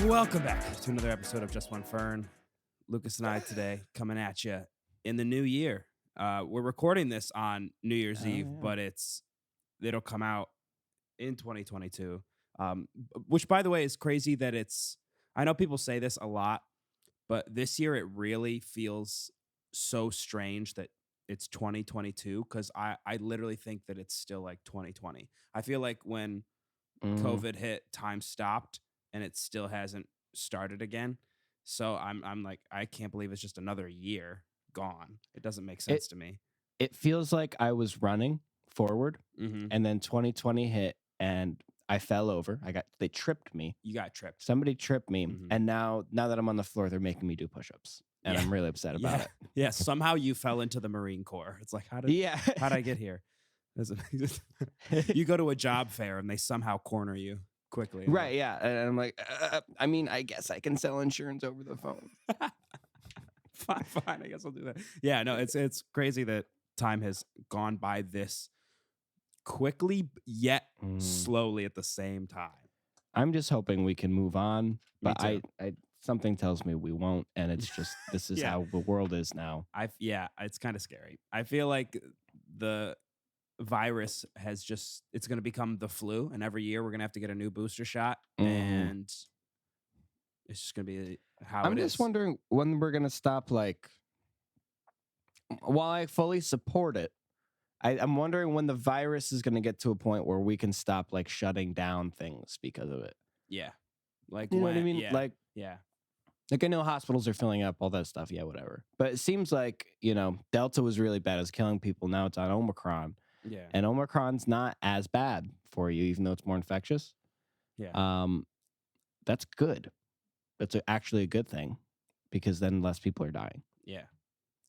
Welcome back to another episode of Just One Fern. Lucas and I today coming at you in the new year. We're recording this on New Year's Eve, but it'll come out in 2022. Which, by the way, is crazy that I know people say this a lot, but this year it really feels so strange that it's 2022 because I literally think that it's still like 2020. I feel like when COVID hit, time stopped and it still hasn't started again. So I'm like, I can't believe it's just another year gone. It doesn't make sense to me. It feels like I was running forward Mm-hmm. and then 2020 hit and I fell over. They tripped me. You got tripped. Somebody tripped me. And now that I'm on the floor, they're making me do push-ups. And I'm really upset about it. Yeah. Somehow you fell into the Marine Corps. It's like, how did I get here? You go to a job fair and they somehow corner you quickly. Right. Yeah. And I'm like, I guess I can sell insurance over the phone. Fine. I guess I'll do that. Yeah. No, it's crazy that time has gone by this quickly yet slowly at the same time. I'm just hoping we can move on, but I something tells me we won't, and it's just this is how the world is now. It's kind of scary. I feel like the virus it's going to become the flu, and every year we're going to have to get a new booster shot, and it's just going to be how I'm just wondering when we're going to stop. Like, while I fully support it, I'm wondering when the virus is going to get to a point where we can stop like shutting down things because of it. Yeah. Like, you know what I mean? Yeah. Like I know hospitals are filling up, all that stuff. Yeah, whatever. But it seems like, Delta was really bad. It was killing people. Now it's on Omicron. Yeah. And Omicron's not as bad for you, even though it's more infectious. Yeah. That's good. That's actually a good thing because then less people are dying. Yeah.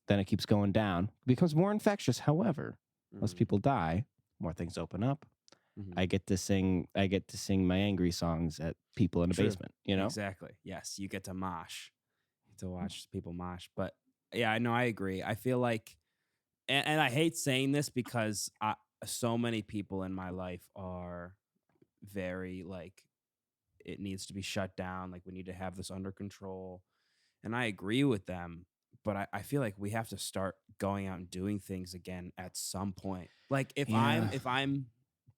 Then it keeps going down. It becomes more infectious. However, less people die, more things open up. I get to sing my angry songs at people in a basement, Exactly. Yes, you get to mosh. You get to watch people mosh. But yeah, I know, I agree. I feel like and I hate saying this because so many people in my life are very like it needs to be shut down, like we need to have this under control. And I agree with them. But I feel like we have to start going out and doing things again at some point. Like if I'm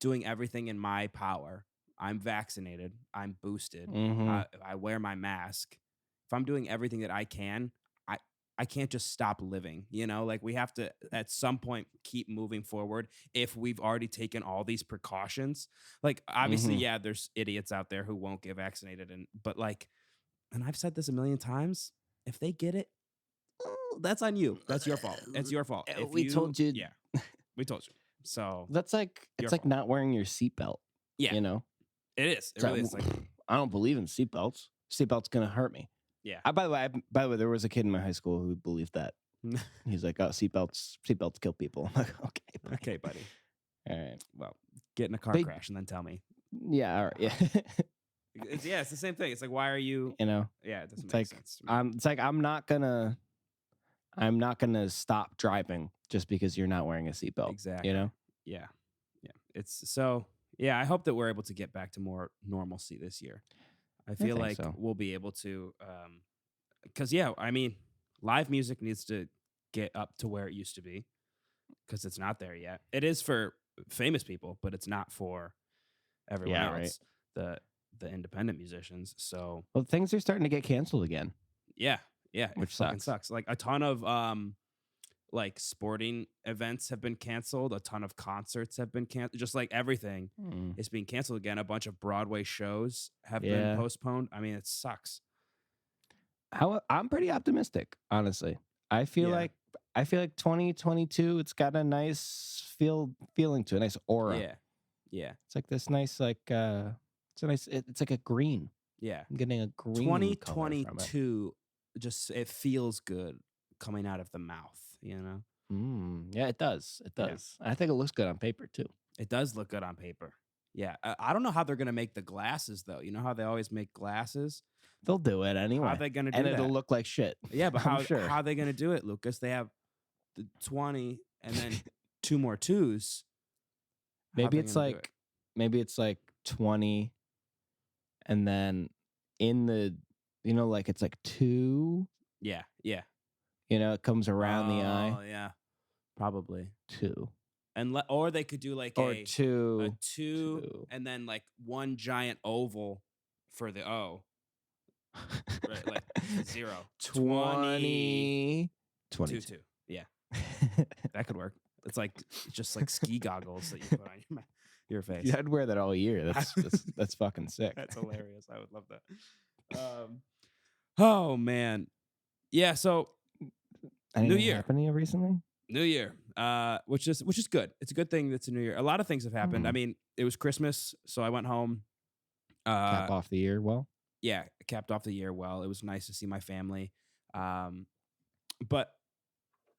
doing everything in my power, I'm vaccinated, I'm boosted, I wear my mask. If I'm doing everything that I can, I can't just stop living. Like we have to at some point keep moving forward. If we've already taken all these precautions, like obviously, there's idiots out there who won't get vaccinated, but I've said this a million times. If they get it, that's on you. That's your fault. It's your fault. We told you. Yeah, we told you. So that's like it's like not wearing your seatbelt. Yeah, it is. It really is. Like I don't believe in seatbelts. Seatbelt's gonna hurt me. Yeah. By the way, there was a kid in my high school who believed that. He's like, "Oh, seatbelts kill people." I'm like, okay, buddy. All right. Well, get in a car crash and then tell me. Yeah. All right. Yeah. It's the same thing. It's like, why are you? Yeah, it doesn't make sense to me. It's like I'm not gonna stop driving just because you're not wearing a seatbelt. Exactly. Yeah. It's so. Yeah, I hope that we're able to get back to more normalcy this year. I feel like we'll be able to, because live music needs to get up to where it used to be because it's not there yet. It is for famous people, but it's not for everyone else. Right. The independent musicians. So things are starting to get canceled again. Yeah, which sucks. Like a ton of like sporting events have been canceled. A ton of concerts have been canceled. Just like everything is being canceled again. A bunch of Broadway shows have been postponed. I mean, it sucks. I'm pretty optimistic, honestly. I feel like 2022. It's got a nice feeling to it, a nice aura. Yeah. It's like this nice it's like a green. Yeah, I'm getting a green. 2022. Just it feels good coming out of the mouth. Yeah, it does. It does. Yeah. I think it looks good on paper too. It does look good on paper. Yeah, I don't know how they're gonna make the glasses though. You know how they always make glasses? They'll do it anyway. How are they gonna do that? And it'll look like shit. Yeah, but how are they gonna do it, Lucas? They have the 20 and then 2 more 2s. Maybe it's like 20 and then in the, like it's like two, Yeah, yeah. it comes around the eye. Oh, yeah, probably. Two. And or they could do like Or a two. two, and then like one giant oval for the O, right? Like 0, 20, 22. 2. Yeah, that could work. It's just like ski goggles that you put on your face. Yeah, I'd wear that all year. That's fucking sick. That's hilarious. I would love that. Oh man, yeah. So Anything New Year. happening recently? New Year, which is good. It's a good thing that's a New Year. A lot of things have happened. I mean, it was Christmas, so I went home. Cap off the year well. Yeah, capped off the year well. It was nice to see my family. But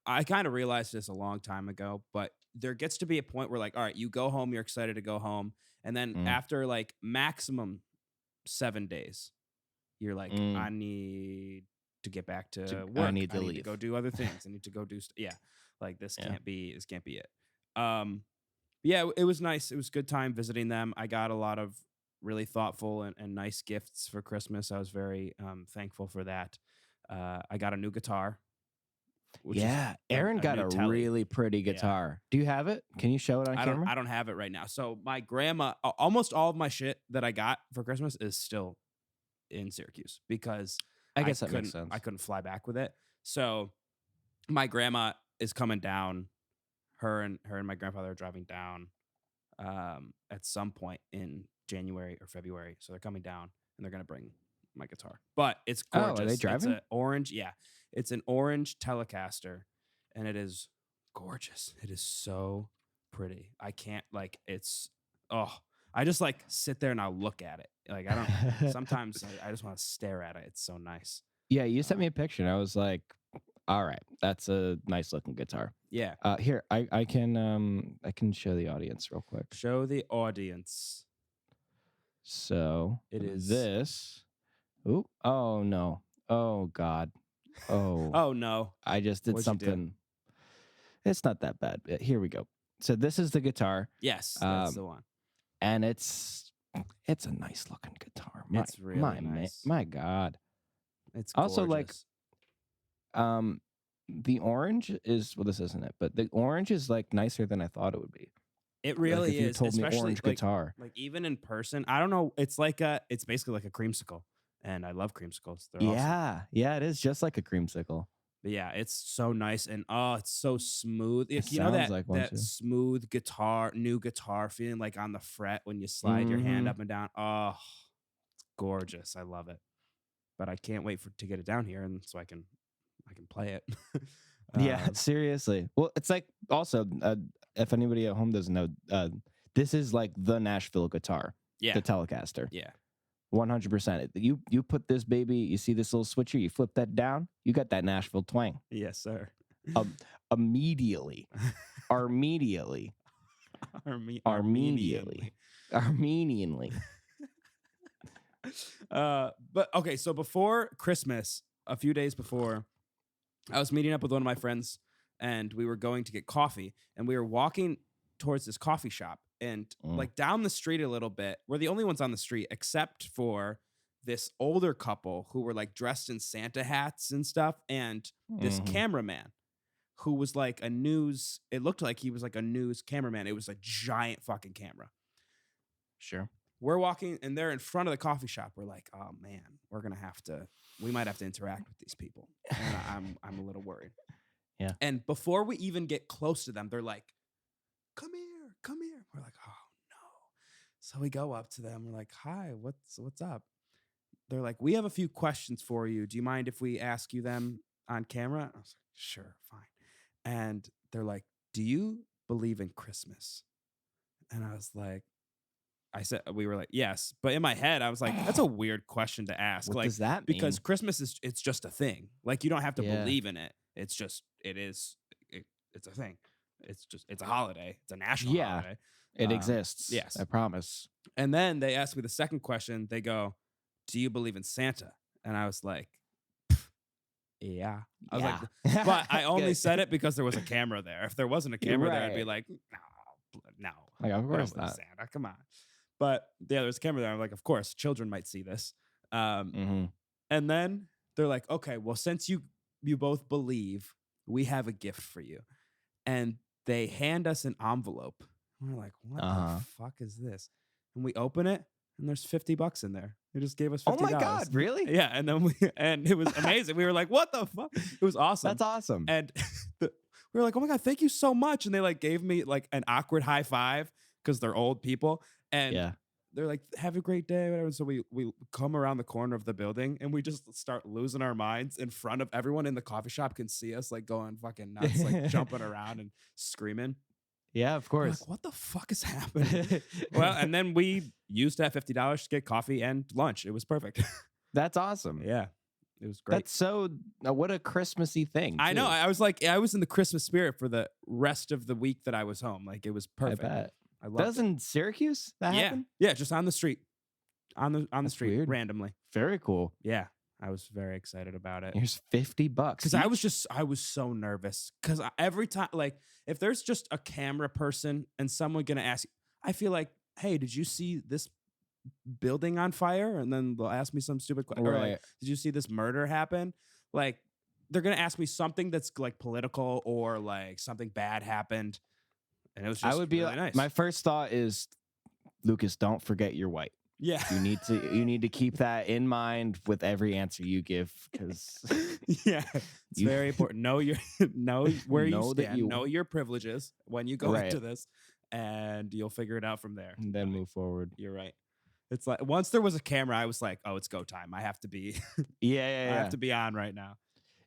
I kind of realized this a long time ago, but there gets to be a point where like, all right, you go home, you're excited to go home. And then after like maximum 7 days, you're like, I need to get back to work. I need to leave. To go do other things. I need to go do yeah. Like this can't be it. Yeah, it was nice. It was a good time visiting them. I got a lot of really thoughtful and nice gifts for Christmas. I was very thankful for that. I got a new guitar. Aaron got a really pretty guitar. Do you have it? Can you show it on camera? I don't have it right now. So my grandma, almost all of my shit that I got for Christmas is still in Syracuse because I guess that makes sense. I couldn't fly back with it. So my grandma is coming down. Her and my grandfather are driving down at some point in January or February. So they're coming down and they're gonna bring my guitar. But it's gorgeous. Oh, are they driving? It's an orange. Yeah, it's an orange Telecaster, and it is gorgeous. It is so pretty. I can't I just like sit there and I'll look at it. Like I don't. Sometimes I just want to stare at it. It's so nice. Yeah, you sent me a picture and I was like, all right, that's a nice looking guitar. Yeah. Here, I can show the audience real quick. Show the audience. So it is this. Ooh, oh no. Oh God. Oh. Oh no. I just did something. It's not that bad. Here we go. So this is the guitar. Yes, that's the one. And it's a nice looking guitar. It's really nice. My God. It's gorgeous. Also like the orange is, well, this isn't it, but the orange is like nicer than I thought it would be. It really like if is. You told especially me orange guitar. Like even in person, I don't know. It's it's basically like a creamsicle, and I love creamsicles. They're awesome. Yeah, it is just like a creamsicle. But yeah, it's so nice and it's so smooth. You know that smooth new guitar feeling like on the fret when you slide your hand up and down. Oh, it's gorgeous. I love it. But I can't wait to get it down here and so I can play it. Yeah, seriously. Well, it's like also if anybody at home doesn't know, this is like the Nashville guitar. Yeah, the Telecaster. Yeah. 100%. You put this baby, you see this little switcher, you flip that down, you got that Nashville twang. Yes, sir. Immediately. Armedially. Armenianly. But okay, so before Christmas, a few days before, I was meeting up with one of my friends and we were going to get coffee and we were walking towards this coffee shop. And like down the street a little bit, we're the only ones on the street except for this older couple who were like dressed in Santa hats and stuff. And this cameraman who was like it looked like he was like a news cameraman. It was a giant fucking camera. Sure. We're walking and they're in front of the coffee shop. We're like, oh man, we might have to interact with these people. And I'm a little worried. Yeah. And before we even get close to them, they're like, come here. We're like, oh no. So we go up to them. We're like, hi, what's up? They're like, we have a few questions for you. Do you mind if we ask you them on camera? I was like, sure, fine. And they're like, do you believe in Christmas? And I was like, we were like, yes. But in my head, I was like, that's a weird question to ask. What like, does that mean? Because Christmas it's just a thing. Like you don't have to believe in it. It's just, it's a thing. It's a holiday. It's a national holiday. It exists. Yes. I promise. And then they asked me the second question. They go, do you believe in Santa? And I was like, yeah. I was like, but I only said it because there was a camera there. If there wasn't a camera there, I'd be like, no. Like, of course not. Santa, come on. But yeah, there's a camera there. I'm like, of course, children might see this. Mm-hmm. And then they're like, okay, well, since you both believe, we have a gift for you. And they hand us an envelope. We're like, what Uh-huh. the fuck is this? And we open it, and there's $50 in there. They just gave us $50. Oh my God, really? Yeah, and then and it was amazing. We were like, what the fuck? It was awesome. That's awesome. And we were like, oh my God, thank you so much. And they like gave me like an awkward high five because they're old people. And Yeah. they're like, have a great day, whatever. So we come around the corner of the building and we just start losing our minds in front of everyone in the coffee shop can see us like going fucking nuts, like jumping around and screaming. Yeah, of We're course. like, what the fuck is happening? Well, and then we used that $50 to get coffee and lunch. It was perfect. That's awesome. Yeah, it was great. That's so, what a Christmassy thing. I know. too. I was like, I was in the Christmas spirit for the rest of the week that I was home. Like, it was perfect. I bet. I loved That was in Syracuse? That it. Yeah, happened? yeah, just on the street, on the That's street, weird. randomly. Very cool. Yeah, I was very excited about it. Here's $50. Because I was so nervous. Because every time, like, if there's just a camera person and someone gonna ask, I feel like, hey, did you see this building on fire? And then they'll ask me some stupid question. Or like, Right. did you see this murder happen? Like, they're gonna ask me something that's like political or like something bad happened. And it was just I would be really nice. My first thought is, Lucas, don't forget you're white. Yeah. You need to keep that in mind with every answer you give, because Yeah. It's very important. Know where you Know that stand. you- Know your privileges when you go Right. into this, and you'll figure it out from there. and then move forward. You're right. It's like once there was a camera, I was like, oh, it's go time. I have to be Yeah. I have to be on right now.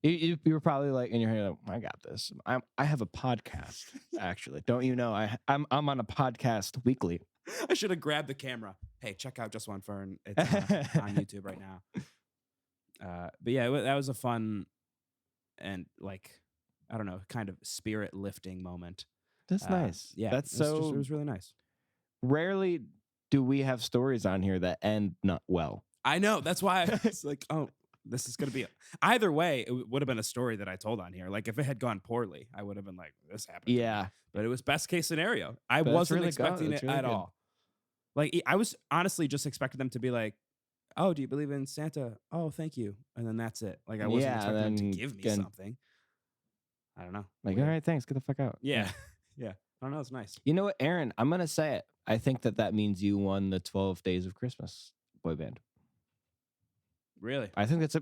You were probably like in your head, like, I got this. I have a podcast, actually. Don't you know? I'm on a podcast weekly. I should have grabbed the camera. Hey, check out JustOneFern. It's on YouTube right now. But yeah, that was a fun and like, I don't know, kind of spirit lifting moment. That's nice. Yeah, That's it was so it was really nice. rarely do we have stories on here that end not well. I know. That's why I was like, oh, this is going to be either way. It would have been a story that I told on here. Like if it had gone poorly, I would have been like, this happened. to me. Yeah. But it was best case scenario. I But that's wasn't really expecting that's it really at good. all. Like I was honestly just expecting them to be like, oh, do you believe in Santa? Oh, thank you. And then that's it. Like I wasn't Yeah, expecting them to then give me again- something. I don't know. Like, Weird. all right, thanks. Get the fuck out. Yeah. Yeah. I don't know. It's nice. You know what, Aaron? I'm going to say it. I think that means you won the 12 Days of Christmas boy band. Really. I think it's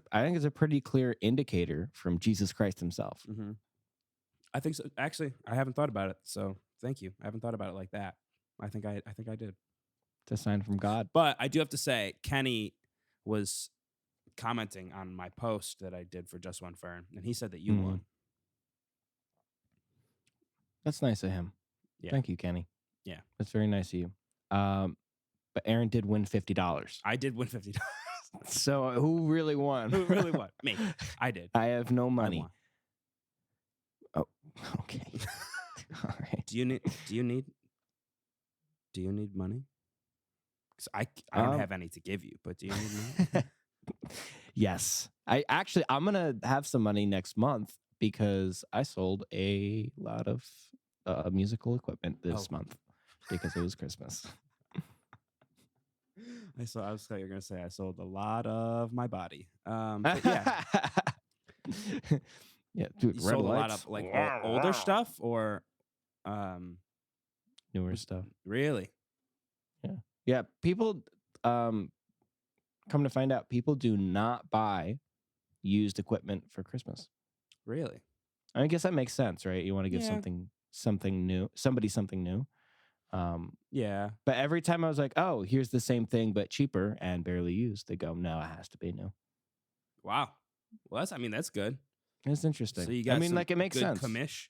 a pretty clear indicator from Jesus Christ himself. Mm-hmm. I think so. Actually, I haven't thought about it. So thank you. I haven't thought about it like that. I think I did. It's a sign from God. But I do have to say, Kenny was commenting on my post that I did for JustOneFern, and he said that you Mhm. won. That's nice of him. Yeah. Thank you, Kenny. Yeah. That's very nice of you. But Aaron did win $50. I did win $50. So who really won? Who really won? Me. I did. I have no I money. won. Oh, okay. All right. Do you need money? Because I don't have any to give you, but do you need money? Yes. I'm going to have some money next month because I sold a lot of musical equipment this month because it was Christmas. I was thought you were gonna say I sold a lot of my body. But yeah, Yeah, dude, you red sold a lot lights. of like older stuff or Newer stuff. really? Yeah, people come to find out people do not buy used equipment for Christmas. Really? I guess that makes sense, right? You want to give Yeah. something new, somebody something new. Yeah. But every time I was like, oh, here's the same thing but cheaper and barely used, they go, no, it has to be new. Wow. Well, that's good. It's interesting. So you got some like it makes good sense. commish.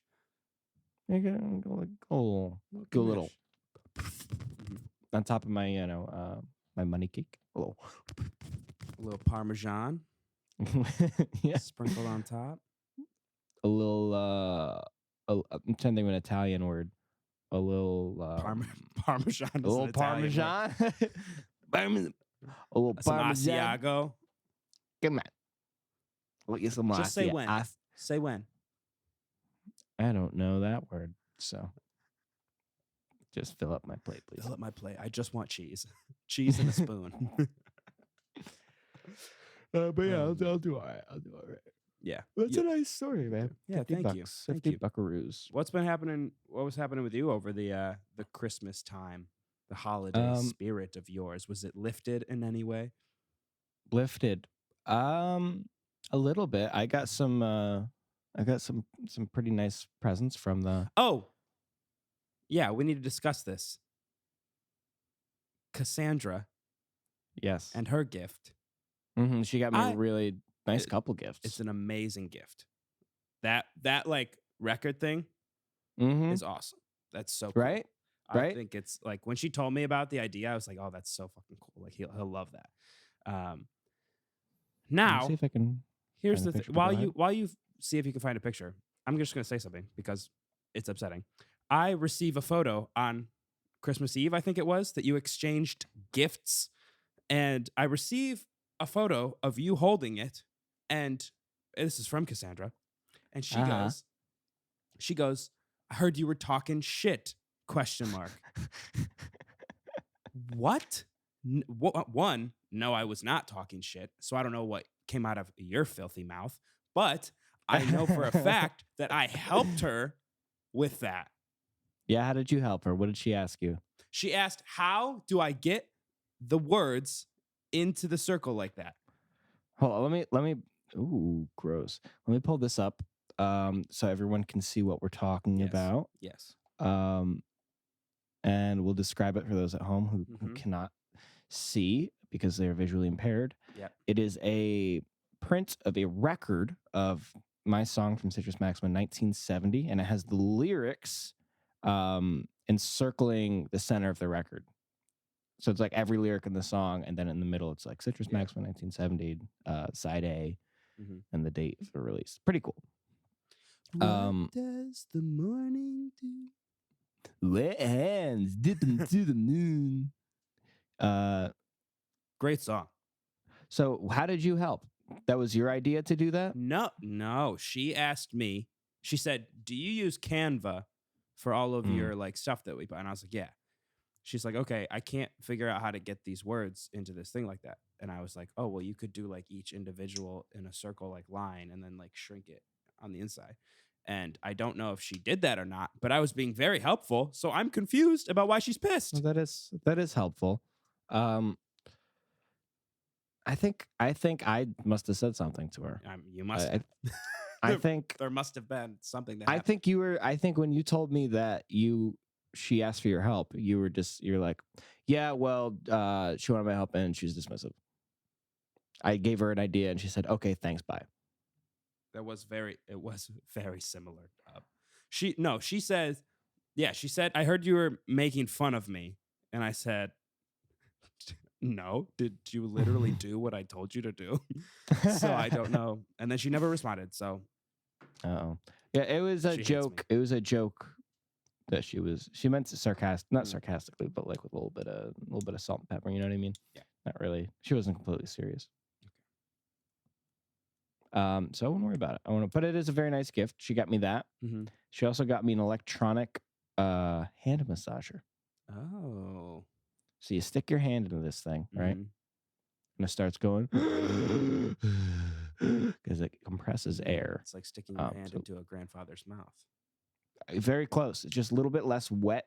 You go a little Mhm. on top of my, my money cake. A little. A little Parmesan Yeah. sprinkled on top. A little. I'm trying to think of an Italian word. A little. Parmesan. A little Parmesan. A little Some Parmesan. Asiago. Come on. Look at some Just say Asiago. when. Say when. I don't know that word, so just fill up my plate, please. Fill up my plate. I just want cheese. Cheese and a spoon. But yeah, Um, I'll do all right. I'll do all right. Yeah. That's You- a nice story, man. Yeah, 50 thank you. bucks. Thank 50 you. buckaroos. What's been happening? What was happening with you over the Christmas time? The holiday Um, spirit of yours, was it lifted in any way? Lifted. A little bit. I got some pretty nice presents from the Oh, yeah, we need to discuss this. Cassandra yes. and her gift. She got me a I really nice it- couple gifts. It's an amazing gift. That like record thing Mm-hmm. is awesome. That's so cool. Right? I Right? think it's like when she told me about the idea, I was like, oh, that's so fucking cool. Like he'll love that. Let me Now see if I can here's find a the thing. picture, but go ahead. While you see if you can find a picture, I'm just gonna say something because it's upsetting. I receive a photo on Christmas Eve, I think it was, that you exchanged gifts, and I receive a photo of you holding it, and this is from Cassandra, and Uh-huh. she goes, I heard you were talking shit? Question mark. What? One, no, I was not talking shit, so I don't know what came out of your filthy mouth, but I know for a fact that I helped her with that. Yeah, how did you help her? What did she ask you? She asked, how do I get the words into the circle like that? Hold on, let me ooh, gross. Let me pull this up so everyone can see what we're talking Yes. about. Yes. And we'll describe it for those at home who Mhm. cannot see because they're visually impaired. Yep. It is a print of a record of my song from Citrus Maxima 1970, and it has the lyrics encircling the center of the record. So it's like every lyric in the song, and then in the middle it's like Citrus Yeah. Maxima 1970, side A, Mhm. and the date of the release. Pretty cool. What does the morning do? Wet hands dipping to the moon. Great song. So how did you help? That was your idea to do that? No. She asked me. She said, "Do you use Canva for all of your like stuff that we put?" And I was like, "Yeah." She's like, "Okay, I can't figure out how to get these words into this thing like that." And I was like, "Oh, well, you could do like each individual in a circle like line and then like shrink it on the inside." And I don't know if she did that or not, but I was being very helpful, so I'm confused about why she's pissed. Well, that is helpful. I think I must have said something to her. You must. I think there must have been something that I happened. think you were. I think when you told me that she asked for your help, you're like, yeah, well, she wanted my help and she's dismissive. I gave her an idea and she said, okay, thanks, bye. It was very similar. She says, yeah, she said, I heard you were making fun of me. And I said, no, did you literally do what I told you to do? So I don't know. And then she never responded. So, oh, yeah, it was a joke. It was a joke that she meant to not sarcastically, but like with a little bit of salt and pepper. You know what I mean? Yeah. Not really. She wasn't completely serious. So I wouldn't worry about it. But it is a very nice gift. She got me that. Mm-hmm. She also got me an electronic hand massager. Oh. So you stick your hand into this thing, right? And it starts going because it compresses air. It's like sticking your hand into a grandfather's mouth. Very close. It's just a little bit less wet.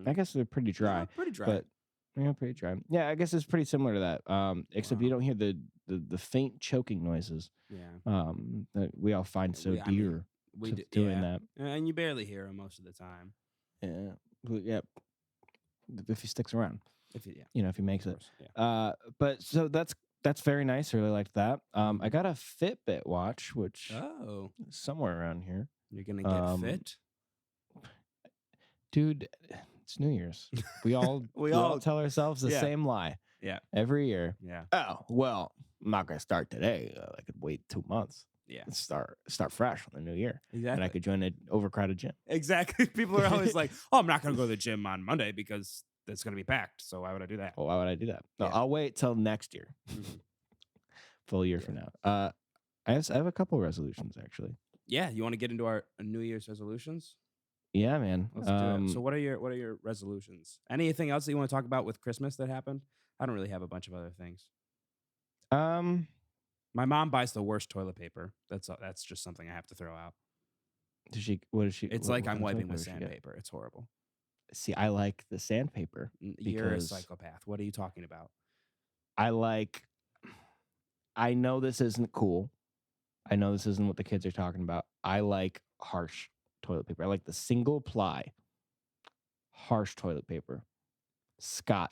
I guess they're pretty dry. Yeah, pretty dry. But pretty dry. Yeah, I guess it's pretty similar to that. Except you don't hear the faint choking noises. Yeah. That we all find so dear. We doing that. And you barely hear him most of the time. Yeah. If he sticks around. If he makes it. Yeah. But so that's very nice. I really liked that. I got a Fitbit watch, which is somewhere around here. You're gonna get fit, dude. It's New Year's. We all we all tell ourselves the same lie. Yeah. Every year. Yeah. Oh well, I'm not gonna start today. I could wait 2 months. Yeah. Start fresh on the new year. Exactly. And I could join an overcrowded gym. Exactly. People are always like, "Oh, I'm not gonna go to the gym on Monday because it's gonna be packed. So why would I do that?" Well, why would I do that? No, I'll wait till next year. Full year from now. I have a couple resolutions actually. Yeah, you want to get into our New Year's resolutions? Yeah, man. Let's do it. So what are your resolutions? Anything else that you want to talk about with Christmas that happened? I don't really have a bunch of other things. My mom buys the worst toilet paper. That's just something I have to throw out. Does she? What is she? It's what like I'm kind of toilet wiping with paper does she get? sandpaper. It's horrible. See, I like the sandpaper You're a because psychopath. What are you talking about? I like. I know this isn't cool. I know this isn't what the kids are talking about. I like harsh toilet paper. I like the single ply harsh toilet paper. Scott.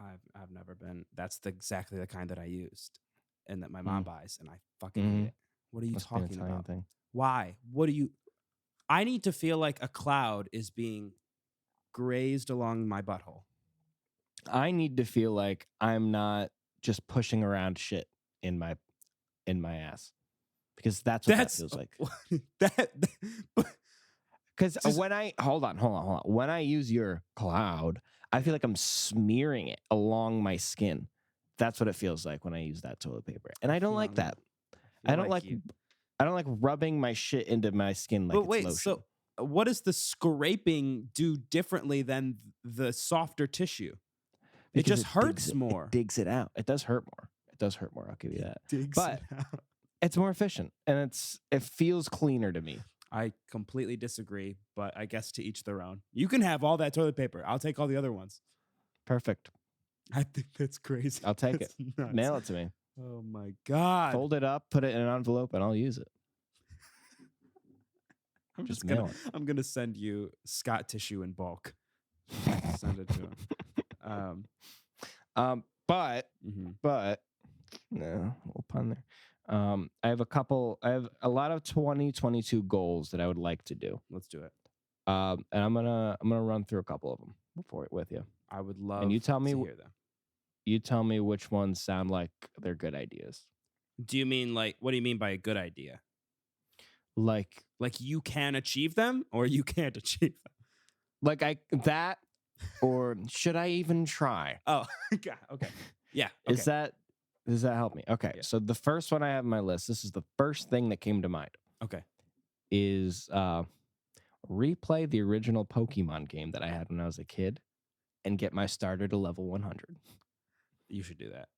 I've never been. That's exactly the kind that I used, and that my mom Mm. buys, and I fucking hate it. What are you Must be an talking Italian about? thing. Why? What do you? I need to feel like a cloud is being grazed along my butthole. I need to feel like I'm not just pushing around shit in my ass, because that's what that feels like. that. Because Just- when I hold on, when I use your cloud, I feel like I'm smearing it along my skin. That's what it feels like when I use that toilet paper, and I don't like that. I don't like you. I don't like rubbing my shit into my skin like But it's wait, lotion. so what does the scraping do differently than the softer tissue? It Because just digs hurts it. more. It digs it out. It does hurt more. It does hurt more. I'll give you that. Digs But it out. it's more efficient, and it feels cleaner to me. I completely disagree, but I guess to each their own. You can have all that toilet paper. I'll take all the other ones. Perfect. I think that's crazy. I'll take That's it. nuts. Mail it to me. Oh my God. Fold it up, put it in an envelope, and I'll use it. I'm Just gonna, mail it. I'm gonna send you Scott tissue in bulk. Send it to him. But Mhm. no, little pun there. I have a lot of 2022 goals that I would like to do. Let's do it. And I'm gonna run through a couple of them with you. I would love you tell me to hear them. You tell me which ones sound like they're good ideas. Do you mean what do you mean by a good idea? Like You can achieve them or you can't achieve them? or should I even try? Oh, God. Okay. Yeah. Okay. Does that help me? Okay. Yeah. So the first one I have on my list, this is the first thing that came to mind, Okay. is replay the original Pokemon game that I had when I was a kid and get my starter to level 100. You should do that.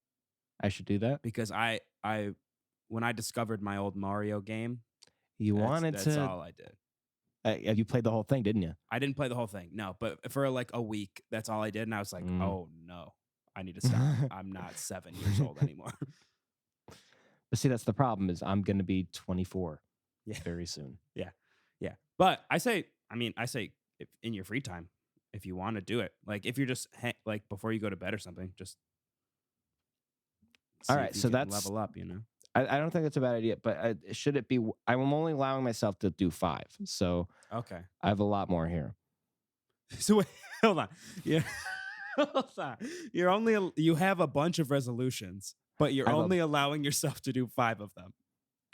I should do that? Because I when I discovered my old Mario game, That's all I did. You played the whole thing, didn't you? I didn't play the whole thing. No, but for like a week, that's all I did. And I was like, Mm. oh no, I need to stop. I'm not 7 years old anymore. But see, that's the problem, is I'm going to be 24 Yeah. very soon. Yeah. But I say if in your free time, if you want to do it, like if you're just like before you go to bed or something, just All see right, if you so can that's- level up, you know? I don't think it's a bad idea, but should it be? I'm only allowing myself to do 5, so Okay. I have a lot more here. So wait, hold on. Yeah. Hold on. You have a bunch of resolutions, but you're I have a- only allowing yourself to do 5 of them.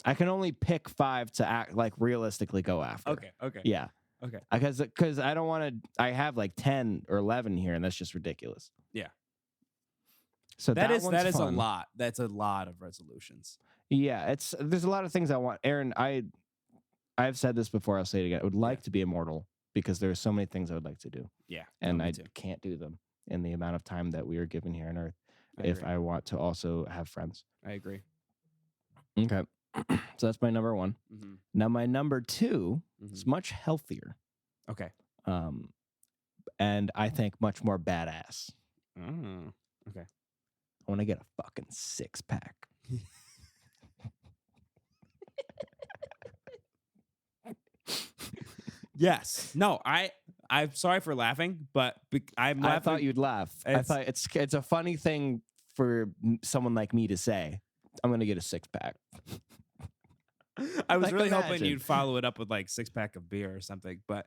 I can only pick 5 to act like realistically go after. Okay. Yeah. Okay. Because I don't want to. I have like 10 or 11 here, and that's just ridiculous. Yeah. So that is one's a fun. lot. That's a lot of resolutions. Yeah, there's a lot of things I want. Aaron, I've said this before. I'll say it again. I would like to be immortal because there are so many things I would like to do, Yeah. and me I too. can't do them in the amount of time that we are given here on Earth. I If agree. I want to also have friends. I agree. Okay, so that's my number 1. Mm-hmm. Now my number 2 is much healthier, Okay. and I think much more badass. Oh, okay. I want to get a fucking 6-pack. Yes. No, I'm sorry for laughing, but I'm laughing. I thought you'd laugh. I It's- thought it's a funny thing for someone like me to say. I'm gonna get a 6-pack. I was Like, really hoping imagine. you'd follow it up with like 6-pack of beer or something, but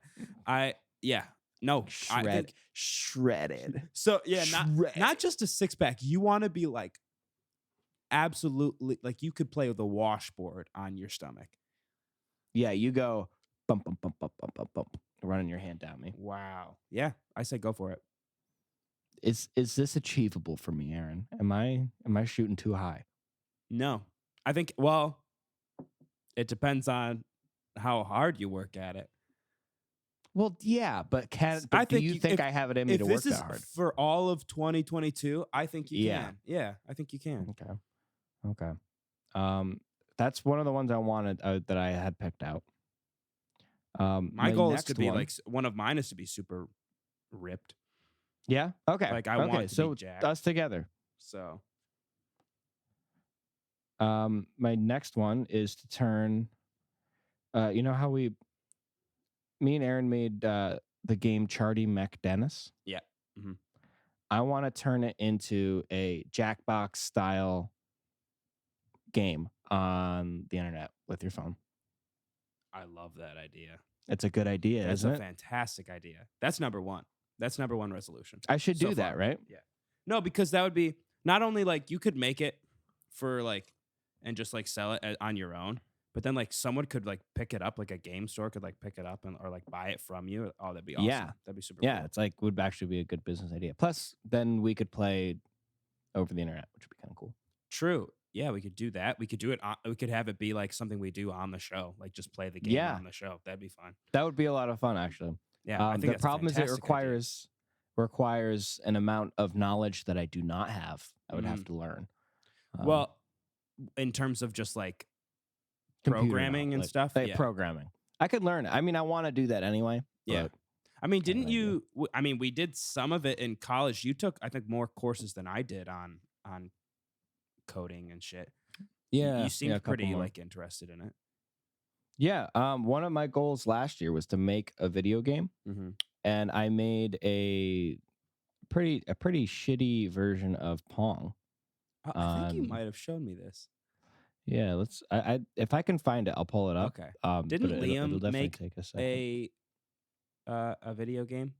Shredded. So yeah, Shredded. not just a 6-pack. You want to be like absolutely like you could play with a washboard on your stomach. Yeah, you go bump, bump, bump, bump, bump, bump, bump, running your hand down me. Wow. Yeah, I say go for it. Is this achievable for me, Aaron? Am I shooting too high? No, I think it depends on how hard you work at it. Well, yeah, but I do think you you- think if- I have it in me If to this work is that hard? for all of 2022, I think you Yeah. can. Yeah, I think you can. Okay. That's one of the ones I wanted that I had picked out. My My goal is to next be one, like one of mine is to be super ripped. yeah, okay, Like I okay, want to be so jacked. us together. So My next one is to turn. You know how me and Aaron made the game Charty McDennis. yeah. Hmm. I want to turn it into a Jackbox style game on the internet with your phone. I love that idea. It's a good idea, That's isn't a it? fantastic idea. That's number one. That's number one resolution. I should so do that, far. right? Yeah. No, because that would be not only like you could make it for like and just like sell it on your own, but then like someone could like pick it up, like a game store could like pick it up and or like buy it from you. Oh, that'd be awesome. Yeah. That'd be super Yeah, cool. it's like would actually be a good business idea. Plus, then we could play over the internet, which would be kind of cool. True. Yeah, we could do that. We could do it. We could have it be like something we do on the show, like just play the game Yeah. on the show. That'd be fun. That would be a lot of fun, actually. Yeah, I think the that's a problem is it fantastic idea. requires an amount of knowledge that I do not have. I would have to learn. Well, in terms of just like computer programming and knowledge, stuff, like yeah. programming, I could learn it. I mean, I want to do that anyway. Yeah. But I mean, I have didn't an idea. you? I mean, we did some of it in college. You took, I think, more courses than I did on coding and shit. Yeah, You seemed a couple pretty more. like interested in it. Yeah. One of my goals last year was to make a video game, Mm-hmm. and I made a pretty shitty version of Pong. I think you might have shown me this. Yeah, let's. I if I can find it, I'll pull it up. Okay. But Didn't it'll Liam definitely make take a second. a video game?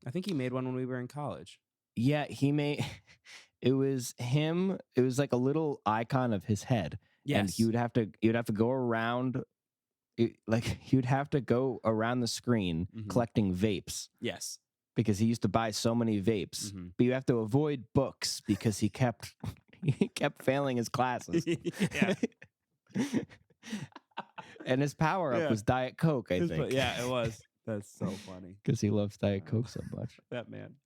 I think he made one when we were in college. Yeah, he made. It was him. It was like a little icon of his head, and Yes. you'd have to go around. Like you'd have to go around the screen Mhm. collecting vapes Yes. because he used to buy so many vapes. Mhm. But you have to avoid books because he kept failing his classes. Yeah. And his power up Yeah. was Diet Coke, I think. Yeah, it was. That's so funny. Because he loves Diet Coke so much. That man,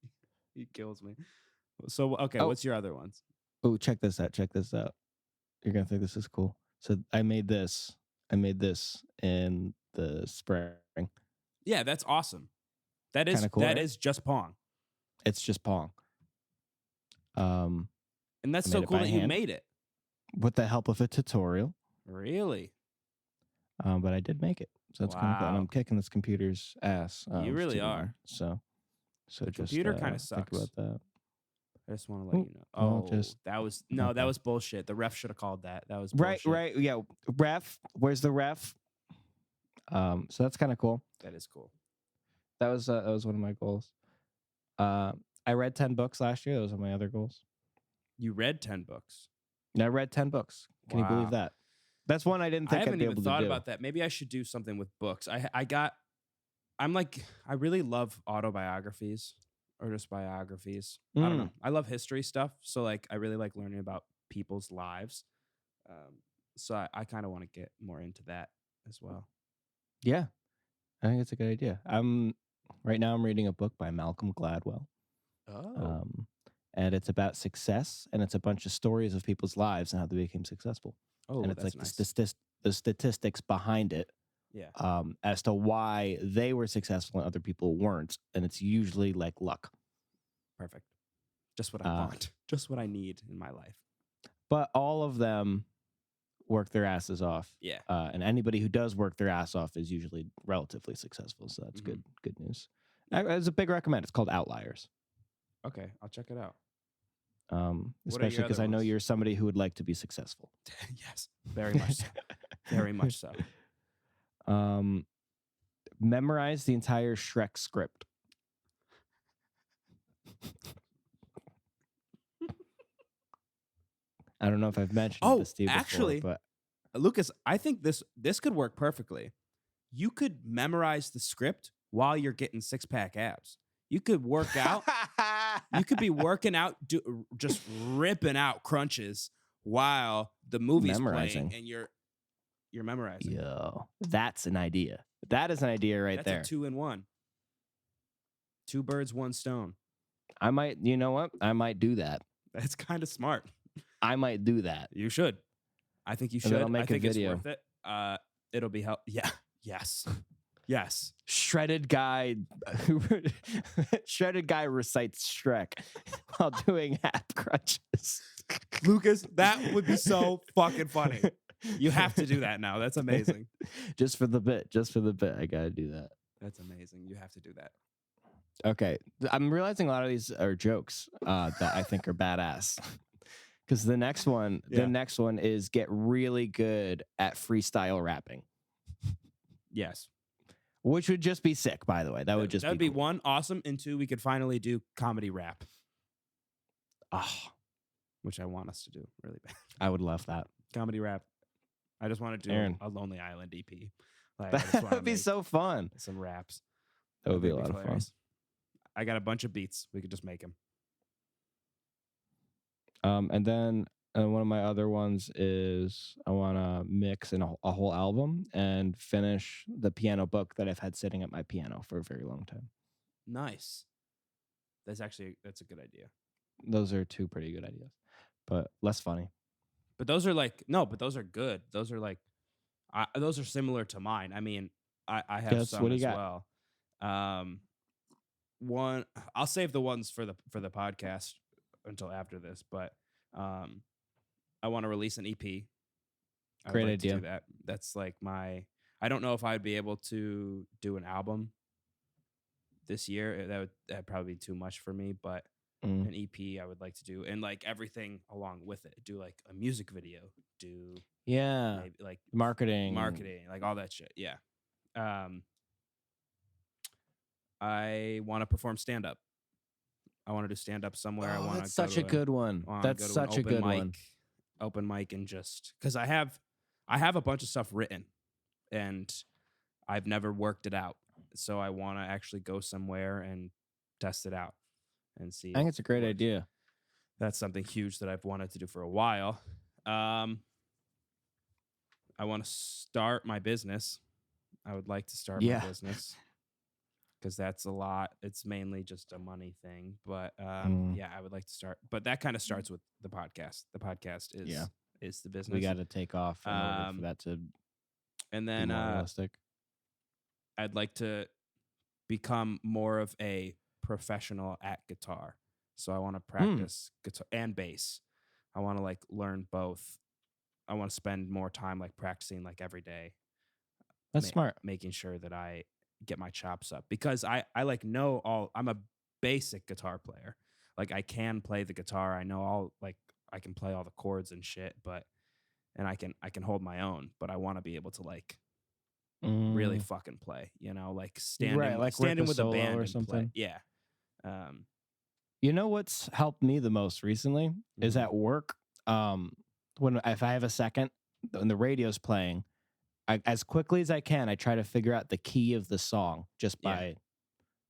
he kills me. So okay, Oh. what's your other ones? Oh, check this out. Check this out. You're gonna think this is cool. So I made this in the spring. Yeah, that's awesome. That is Kinda cool, that right? is just Pong, It's just Pong. and that's I so made it cool by that you hand. made it. With the help of a tutorial. Really, But I did make it. So that's kind of cool. And Wow. I'm kicking this computer's ass. You really to be are. honest. So The just computer kinda think sucks. about that. I just want to let Oh, you know. well, Oh, just that was no, okay. that was bullshit. The ref should have called that. That was Right, bullshit. right. Yeah. Ref. Where's the ref? So that's kind of cool. That is cool. That was one of my goals. I read 10 books last year. Those are my other goals. You read 10 books. And I read 10 books. Can you Wow. believe that? That's one I didn't I think I'd haven't be even able thought to do. about that. Maybe I should do something with books. I'm like, I really love autobiographies or just biographies. I don't know. I love history stuff. So like, I really like learning about people's lives. So I kind of want to get more into that as well. Yeah. I think it's a good idea. Right now I'm reading a book by Malcolm Gladwell. Oh, And it's about success, and it's a bunch of stories of people's lives and how they became successful. And it's that's like nice. the statistics behind it, Yeah. as to why they were successful and other people weren't. And it's usually like luck. Perfect. Just what I want. Just what I need in my life. But all of them work their asses off. Yeah. And anybody who does work their ass off is usually relatively successful. So that's good news. It's a big recommend. It's called Outliers. Okay, I'll check it out. Especially because I know ones? you're somebody who would like to be successful. Yes, very much so. Very much so. Memorize the entire Shrek script. I don't know if I've mentioned this to you before, actually, but Lucas, I think this could work perfectly. You could memorize the script while you're getting 6-pack abs. You could work out. You could be working out, just ripping out crunches while the movie's Memorizing. playing, and you're memorizing. Yo, that's an idea. That is an idea right That's there. a 2-in-1. 2 birds, 1 stone. You know what? I might do that. That's kind of smart. I might do that. You should. I think you And then should. I'll make I a think video. it's worth it. It'll be Yeah. Yes. Yes. Shredded guy recites Shrek while doing ab crunches. Lucas, that would be so fucking funny. You have to do that now. That's amazing. Just for the bit. I gotta do that. That's amazing. You have to do that. Okay. I'm realizing a lot of these are jokes that I think are badass. Because the next one is get really good at freestyle rapping. Yes. Which would just be sick, by the way. That would be cool. one, awesome, and two, we could finally do comedy rap. Which I want us to do really bad. I would love that. Comedy rap. I just want to do a Lonely Island EP. Like, that would be so fun. Some raps. That would be a lot of fun. I got a bunch of beats. We could just make them. And then one of my other ones is I want to mix in a whole album and finish the piano book that I've had sitting at my piano for a very long time. Nice. That's a good idea. Those are two pretty good ideas, but less funny. But those are but those are good. Those are those are similar to mine. I mean, I have some as well. One, I'll save the ones for the podcast until after this, but I want to release an EP. Great idea. To do that. That's like I don't know if I'd be able to do an album this year. That'd probably be too much for me, but an EP I would like to do, and like everything along with it. Do like a music video. Do maybe, like marketing, like all that shit. Yeah. I want to perform stand up. I want to do stand up somewhere. I want to. That's such a good one. That's such a good one. Open mic, and just because I have a bunch of stuff written, and I've never worked it out. So I want to actually go somewhere and test it out and see. I think it's a great idea. That's something huge that I've wanted to do for a while. I want to start my business. I would like to start my business because that's a lot. It's mainly just a money thing, but yeah, I would like to start. But that kind of starts with the podcast. The podcast is the business. We got to take off in order for that to and then be more realistic. I'd like to become more of a professional at guitar. So I want to practice guitar and bass. I want to like learn both. I want to spend more time like practicing like every day. That's smart. Making sure that I get my chops up because I like know all. I'm a basic guitar player. Like I can play the guitar. I know all like I can play all the chords and shit, and I can hold my own. But I want to be able to like really fucking play. You know, like standing with a band or something. Play. Yeah. You know what's helped me the most recently is at work. If I have a second and the radio's playing, as quickly as I can, I try to figure out the key of the song just by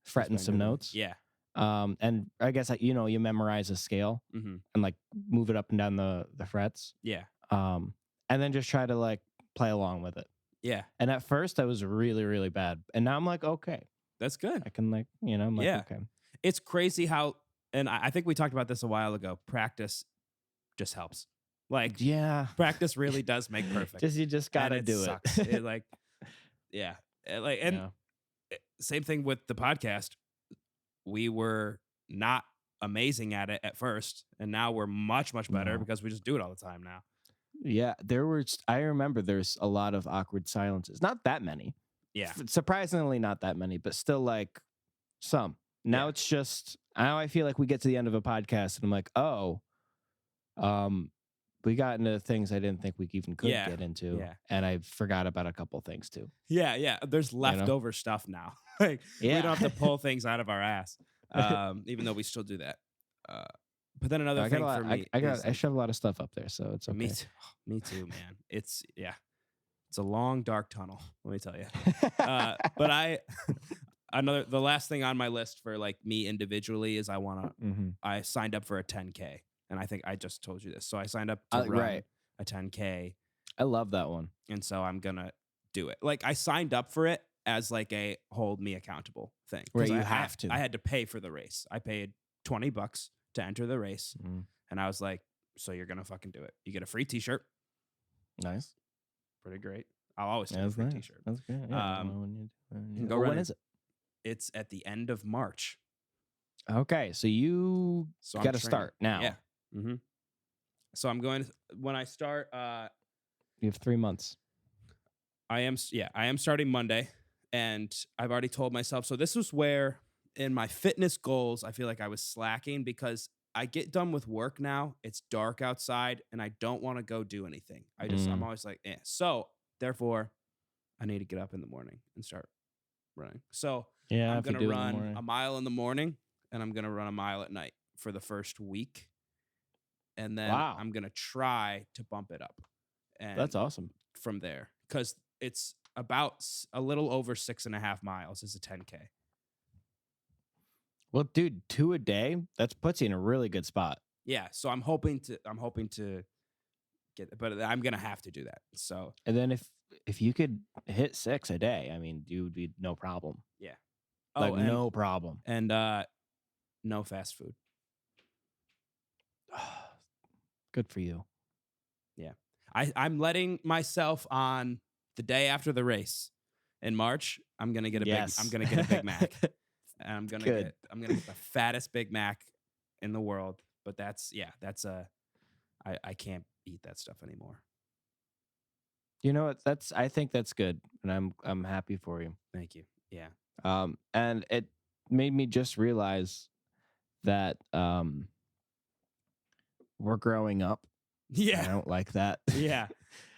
fretting some notes. Yeah. And I guess you memorize a scale and like move it up and down the frets. Yeah. And then just try to like play along with it. Yeah. And at first I was really, really bad. And now I'm like, okay. That's good. I can like, I'm like, okay. It's crazy how, and I think we talked about this a while ago, practice just helps. Like, practice really does make perfect. You just gotta do sucks. It. Like, same thing with the podcast. We were not amazing at it at first, and now we're much, much better because we just do it all the time now. Yeah, I remember there's a lot of awkward silences. Not that many. Yeah. Surprisingly not that many, but still like some. Now it's just, now I feel like we get to the end of a podcast and I'm like, we got into things I didn't think we even could get into. Yeah. And I forgot about a couple things too. Yeah, yeah. There's leftover stuff now. Like we don't have to pull things out of our ass. Even though we still do that. But then another thing for me, I shove a lot of stuff up there, so it's okay. Me too, man. It's a long dark tunnel. Let me tell you. But the last thing on my list for like me individually is I signed up for a 10K, and I think I just told you this. So I signed up to run a 10K. I love that one, and so I'm gonna do it. Like I signed up for it as like a hold me accountable thing. Right, you have to. I had to pay for the race. I paid $20 to enter the race. And I was like, so you're going to fucking do it. You get a free t-shirt. Nice. Pretty great. I'll always take a That's free nice. T-shirt. That's good. Yeah. Go When running. is it? It's at the end of March. Okay, so you So I'm got to training. start now. Yeah. Mm-hmm. So I'm going to, when I start. You have 3 months. I am starting Monday, and I've already told myself. So this was where in my fitness goals, I feel like I was slacking because I get done with work now. It's dark outside, and I don't want to go do anything. I'm always like, eh. So therefore, I need to get up in the morning and start running. So Yeah, I'm if you gonna do in the run morning. a mile in the morning, and I'm gonna run a mile at night for the first week, and then Wow. I'm gonna try to bump it up. And That's awesome. from there, because it's about a little over 6.5 miles is a 10K. Well, dude, 2 a day, that puts you in a really good spot. Yeah, so I'm hoping to get, but I'm gonna have to do that. So And then if you could hit 6 a day, I mean, you would be no problem. yeah. Like, Oh, and no problem. and no fast food. Good for you. Yeah, I'm letting myself on the day after the race in March. I'm gonna get a Big Mac. And I'm gonna Good. get the fattest Big Mac in the world. But I can't eat that stuff anymore. You know what? I think that's good, and I'm happy for you. Thank you. Yeah. And it made me just realize that we're growing up. I Yeah. don't like that. Yeah.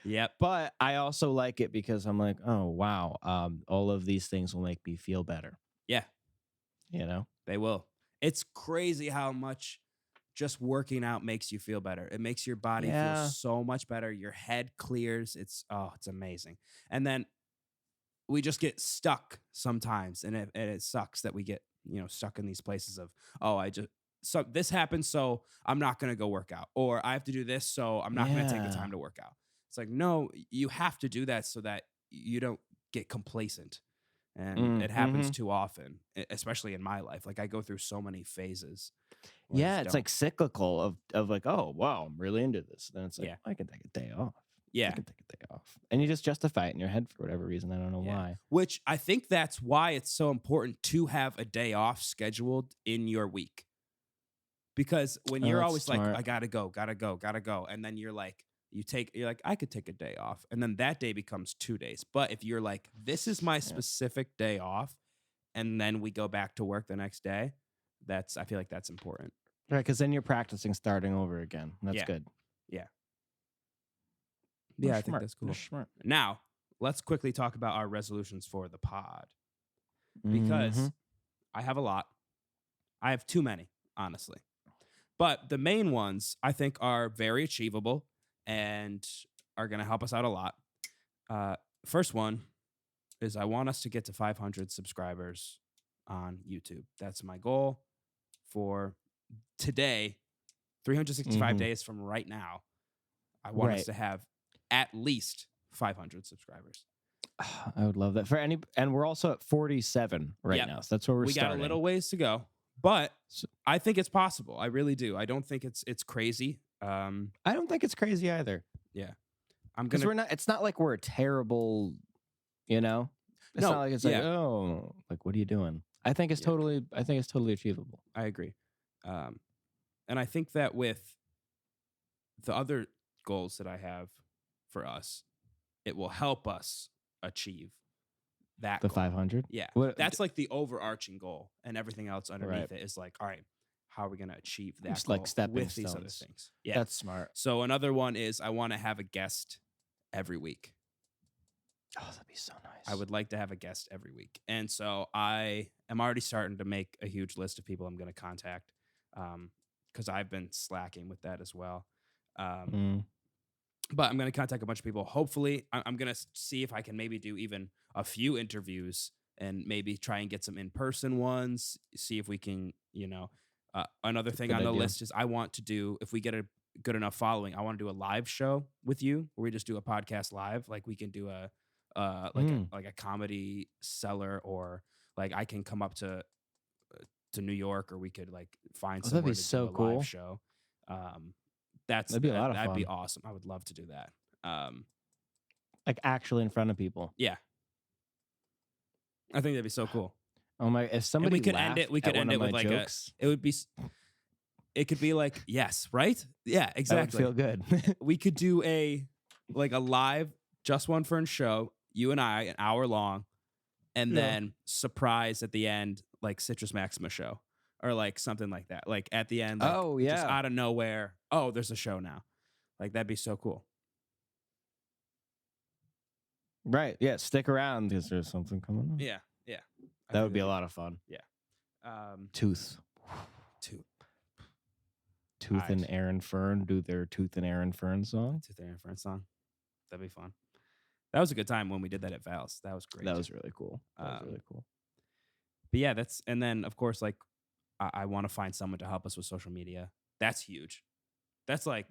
Yep. But I also like it because I'm like, oh wow, all of these things will make me feel better. Yeah. You know? They will. It's crazy how much just working out makes you feel better. It makes your body Yeah. feel so much better. Your head clears. It's amazing. And then we just get stuck sometimes, and it sucks that we get, stuck in these places of, so this happens, so I'm not going to go work out, or I have to do this, so I'm not going to take the Yeah. time to work out. It's like, no, you have to do that so that you don't get complacent. And it happens too often, especially in my life. Like I go through so many phases. where I Yeah, just it's don't. like cyclical of like, oh wow, I'm really into this. Then it's like, Yeah. I can take a day off. I Yeah. can take a day off. And you just justify it in your head for whatever reason. I don't know Yeah. why. Which I think that's why it's so important to have a day off scheduled in your week. Because when you're that's always smart. like, I gotta go. And then you're like, I could take a day off. And then that day becomes 2 days. But if you're like, this is my specific day off, and then we go back to work the next day, I feel like that's important. Right, because then you're practicing starting over again. That's Yeah. good. Yeah. You're Yeah, I think smart. that's cool. You're smart. Now, let's quickly talk about our resolutions for the pod. Because I have a lot. I have too many, honestly. But the main ones I think are very achievable and are going to help us out a lot. First one is I want us to get to 500 subscribers on YouTube. That's my goal for today, 365 days from right now. I want us to have at least 500 subscribers. I would love that. And we're also at 47 right now. So that's where we got a little ways to go, but I think it's possible. I really do. I don't think it's crazy. I don't think it's crazy either. Yeah. Because it's not like we're a terrible, It's not like it's like, oh, like what are you doing? I think it's totally achievable. I agree. And I think that with the other goals that I have for us, it will help us achieve that the goal. 500. Yeah. That's like the overarching goal, and everything else underneath it is like, all right, how are we going to achieve that Just goal like stepping with these other stones. things? Yeah. That's smart. So another one is I want to have a guest every week. Oh, that'd be so nice. I would like to have a guest every week. And so I am already starting to make a huge list of people I'm going to contact, because I've been slacking with that as well. But I'm going to contact a bunch of people. Hopefully, I'm going to see if I can maybe do even a few interviews and maybe try and get some in-person ones, see if we can, another thing on the list is I want to do, if we get a good enough following, I want to do a live show with you where we just do a podcast live. Like we can do like a comedy seller, or like I can come up to New York, or we could like find somewhere that'd be to so do a cool. live show. That'd be a lot of fun. That'd be awesome. I would love to do that. Like actually in front of people. Yeah, I think that'd be so cool. Oh my! If And somebody we could laughed end it. We at could one end of it with my like jokes, it would be. It could be like yes, right? Yeah, exactly. that would feel good. We could do a live Just One Fern show, you and I, an hour long, and Yeah. then surprise at the end, like Citrus Maxima show or like something like that. Like at the end, like, Oh, just yeah. out of nowhere. Oh, there's a show now. Like that'd be so cool. Right? Yeah. Stick around because there's something coming up. Yeah, yeah. I That think would be a that'd lot of fun. Tooth. Tooth and Aaron Fern do their Tooth and Aaron Fern song. Tooth and Aaron Fern song. That'd be fun. That was a good time when we did that at Val's. That was great. That was really cool. But yeah, and then of course, like I want to find someone to help us with social media. That's huge. That's like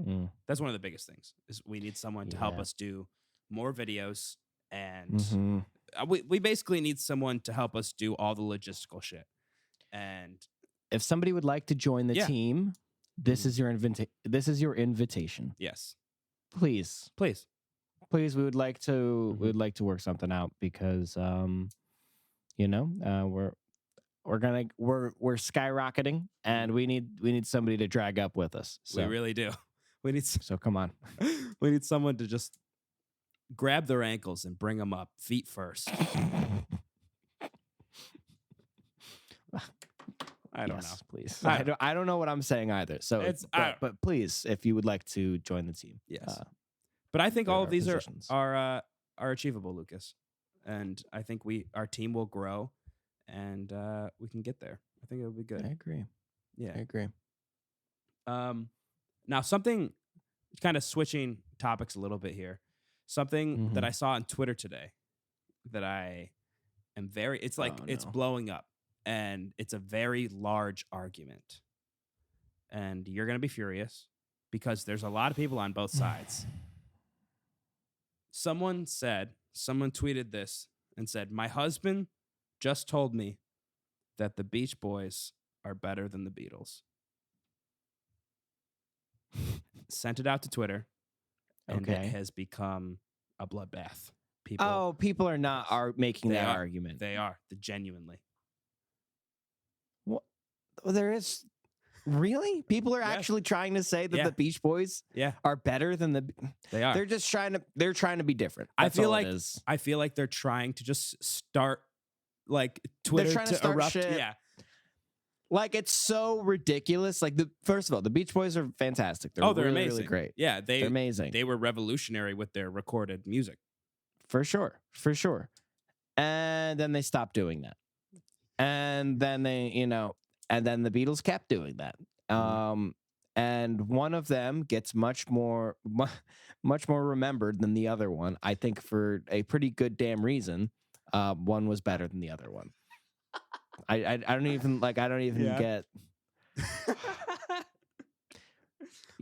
that's one of the biggest things is we need someone to help us do more videos, and we basically need someone to help us do all the logistical shit. And if somebody would like to join the team, this is your invitation. Yes, please, we would like to work something out because we're skyrocketing and we need somebody to drag up with us. So. We really do. We need so come on. We need someone to just grab their ankles and bring them up feet first. I don't know. Please. I don't know what I'm saying either. So but please, if you would like to join the team. Yes. But I think all of these are achievable, Lucas. And I think our team will grow and we can get there. I think it'll be good. I agree. Yeah. I agree. Now something kind of switching topics a little bit here. Something that I saw on Twitter today that I am it's blowing up. And it's a very large argument. And you're going to be furious because there's a lot of people on both sides. Someone tweeted this and said, "My husband just told me that the Beach Boys are better than the Beatles." Sent it out to Twitter. And it has become a bloodbath. People are making that argument. They are. Genuinely. Well, there is really people are actually trying to say that the Beach Boys are better than they are. They're just trying to be different. I feel like they're trying to just start like Twitter to erupt. Shit. Yeah. Like it's so ridiculous. Like first of all, the Beach Boys are fantastic. They're really, amazing. Really great. Yeah, they're amazing. They were revolutionary with their recorded music. For sure. And then they stopped doing that. And then and then the Beatles kept doing that. And one of them gets much more remembered than the other one. I think for a pretty good damn reason. One was better than the other one. I don't even get.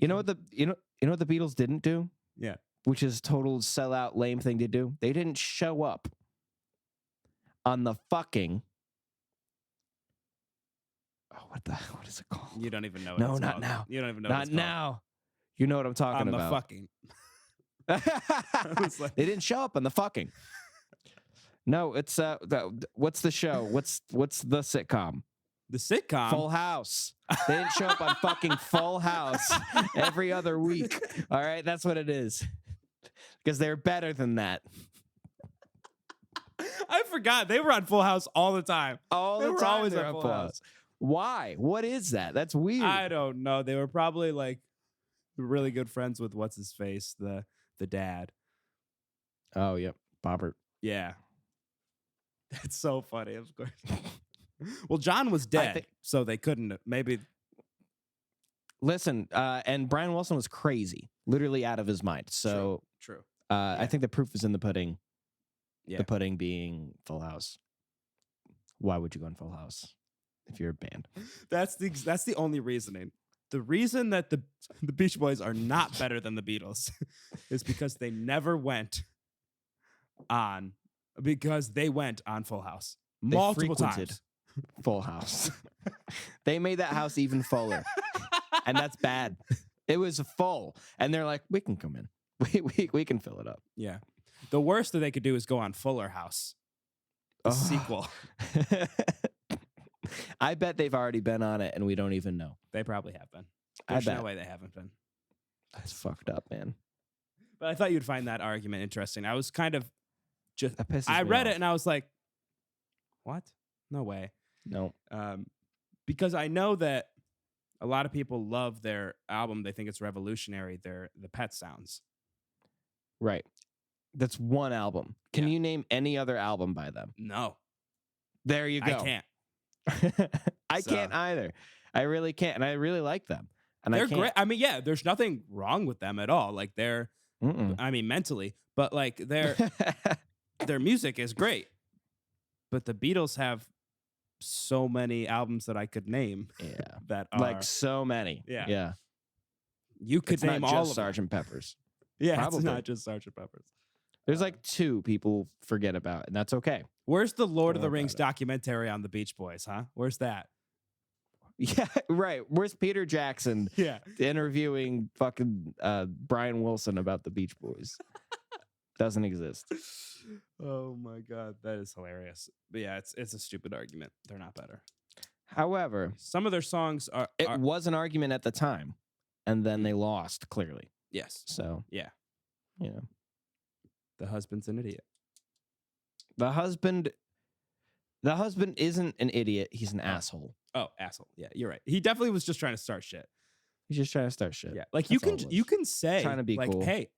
You know what the Beatles didn't do? Yeah. Which is total sellout lame thing to do. They didn't show up on the fucking. What is it called? You don't even know. No, not now. You don't even know. Not now. You know what I'm talking about. On the fucking. They didn't show up on the fucking. No, it's what's the show? What's the sitcom? The sitcom? Full House. They didn't show up on fucking Full House every other week. All right, that's what it is. Because they're better than that. I forgot they were on Full House all the time. They were always on Full House. Why? What is that? That's weird. I don't know. They were probably like really good friends with what's his face, the dad. Oh, yep, Bobbert. Yeah. That's so funny, of course. Well, John was dead, so they couldn't. Maybe. Listen, and Brian Wilson was crazy, literally out of his mind. So true. I think the proof is in the pudding. Yeah. The pudding being Full House. Why would you go in Full House if you're a band? That's the only reasoning. The reason that the Beach Boys are not better than the Beatles is because they never went on. Because they went on Full House multiple times. Full House. They made that house even fuller. And that's bad. It was full. And they're like, we can come in. we can fill it up. Yeah. The worst that they could do is go on Fuller House, the sequel. I bet they've already been on it and we don't even know. They probably have been. I There's bet. no way they haven't been. That's fucked up, man. But I thought you'd find that argument interesting. I was kind of just, That pisses I me read off. it and I was like, what? No way. No. Because I know that a lot of people love their album. They think it's revolutionary. The Pet Sounds. Right. That's one album. Can Yeah. you name any other album by them? No, There you go. I can't. I So- can't either. I really can't. And I really like them. And They're I can't. great. I mean, yeah, there's nothing wrong with them at all. Like Mm-mm. I mean, mentally, but like their music is great. But the Beatles have so many albums that I could name Yeah. that are Like so many. Yeah. Yeah. you could It's name not all just of them. Sergeant Pepper's. Yeah, Probably. it's not just Sergeant Pepper's. There's like two people forget about, and that's okay. Where's the Lord of Don't the worry Rings about documentary on the Beach Boys, huh? Where's that? Yeah, right. Where's Peter Jackson Yeah. interviewing fucking Brian Wilson about the Beach Boys? Doesn't exist. Oh my god, that is hilarious. But yeah, it's a stupid argument. They're not better. However, Some of their songs are, it was an argument at the time, and then they lost clearly. yes. So Yeah. you know, The husband's an idiot. the husband isn't an idiot. He's an asshole. Oh, asshole. Yeah, you're right. He definitely was just trying to start shit. He's just trying to start shit. Yeah. Like That's all it was. you can say Trying to be like, cool. hey,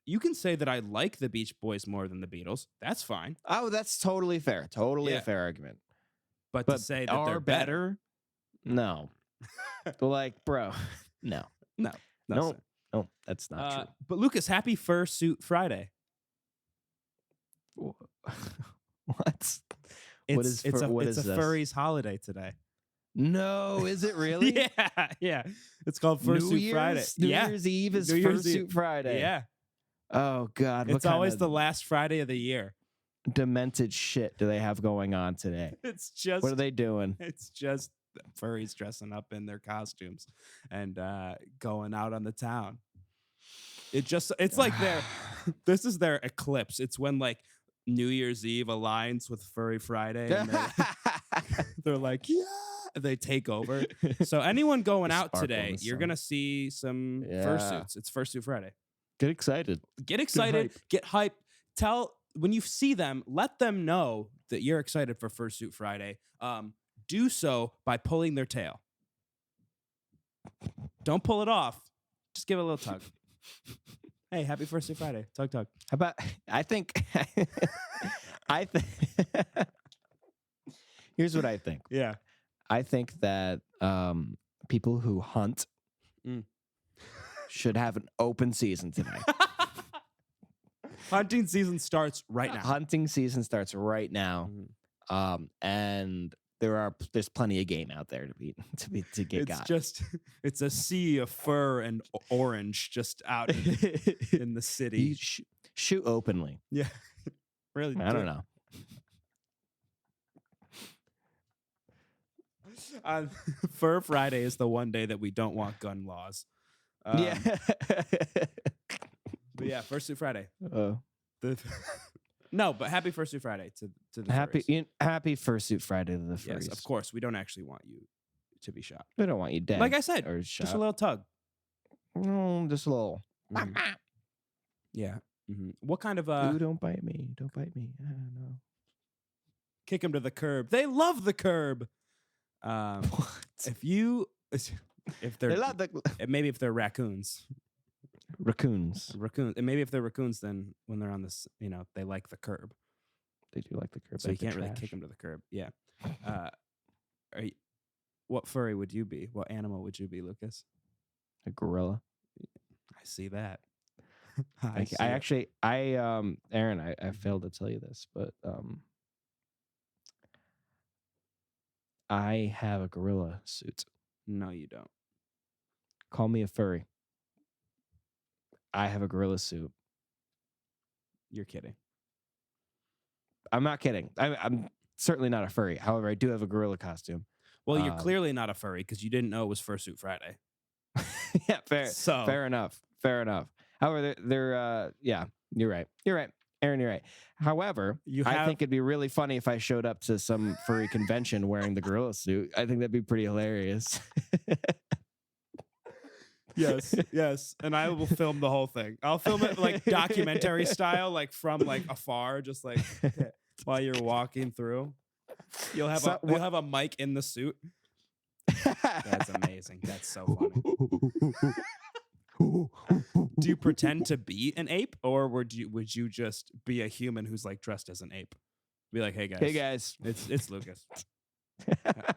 you can say that I like the Beach Boys more than the Beatles. That's fine. Oh, that's totally fair. Totally Yeah. a fair argument. But But to say that are they're better, No. Like, bro, no. no, No, sir. no, that's not true. But Lucas, happy Fursuit Friday. What? It's is fur- what it's is a this? furry's holiday today. No, is it really? Yeah, yeah. It's called Fursuit Friday. New Yeah, Year's Eve is New Year's Fursuit Eve. Friday. yeah. Oh God, what It's kind always of the last Friday of the year. demented shit do they have going on today? It's just What are they doing? It's just furries dressing up in their costumes and going out on the town. It's like this is their eclipse. It's when like New Year's Eve aligns with Furry Friday and they're like, yeah, they take over. So anyone going out Sparkle in today, the you're sun. gonna see some Yeah. fursuits. It's Fursuit Friday. Get excited. Get excited, hype. get hype. When you see them, let them know that you're excited for Fursuit Friday. Do so by pulling their tail. Don't pull it off. Just give it a little tug. Hey, happy Fursuit Friday. Tug, tug. How about I think here's what I think. Yeah. I think that people who hunt Mm. should have an open season today. Hunting season starts right now. Hunting season starts right now, Mhm. and there's plenty of game out there to get It's got. just, it's a sea of fur and orange just out in the city. You shoot openly. Yeah. Really? I don't know. Fur Friday is the one day that we don't want gun laws. Yeah. But yeah, Fursuit Friday. Oh. No, but happy Fursuit Friday to the Happy furries. happy Fursuit Friday to the furries. Yes, of course. We don't actually want you to be shot. We don't want you dead. Like I said, or just shot. a little tug. Just a little. Mhm. Yeah. What kind of Ooh, don't bite me. Don't bite me. I don't know. kick them to the curb? They love the curb. What? If they're They love the maybe if they're raccoons, raccoons. and maybe if they're raccoons, then when they're on this, they like the curb, They do like the curb. so you like the can't really trash. kick them to the curb. Yeah. What furry would you be? What animal would you be, Lucas? A gorilla. I see that. Aaron, I failed to tell you this, but I have a gorilla suit. No, you don't. Call me a furry. I have a gorilla suit. You're kidding. I'm not kidding. I'm certainly not a furry. However, I do have a gorilla costume. Well, you're clearly not a furry because you didn't know it was Fursuit Friday. Yeah, fair. So Fair enough. Fair enough. However, they're yeah, you're right. You're right. Aaron, you're right. However, I think it'd be really funny if I showed up to some furry convention wearing the gorilla suit. I think that'd be pretty hilarious. Yes. And I will film the whole thing. I'll film it like documentary style, like from like afar, just like while you're walking through. You'll have a mic in the suit. That's amazing. That's so funny. Do you pretend to be an ape, or would you just be a human who's like dressed as an ape? Be like, hey guys, it's Lucas.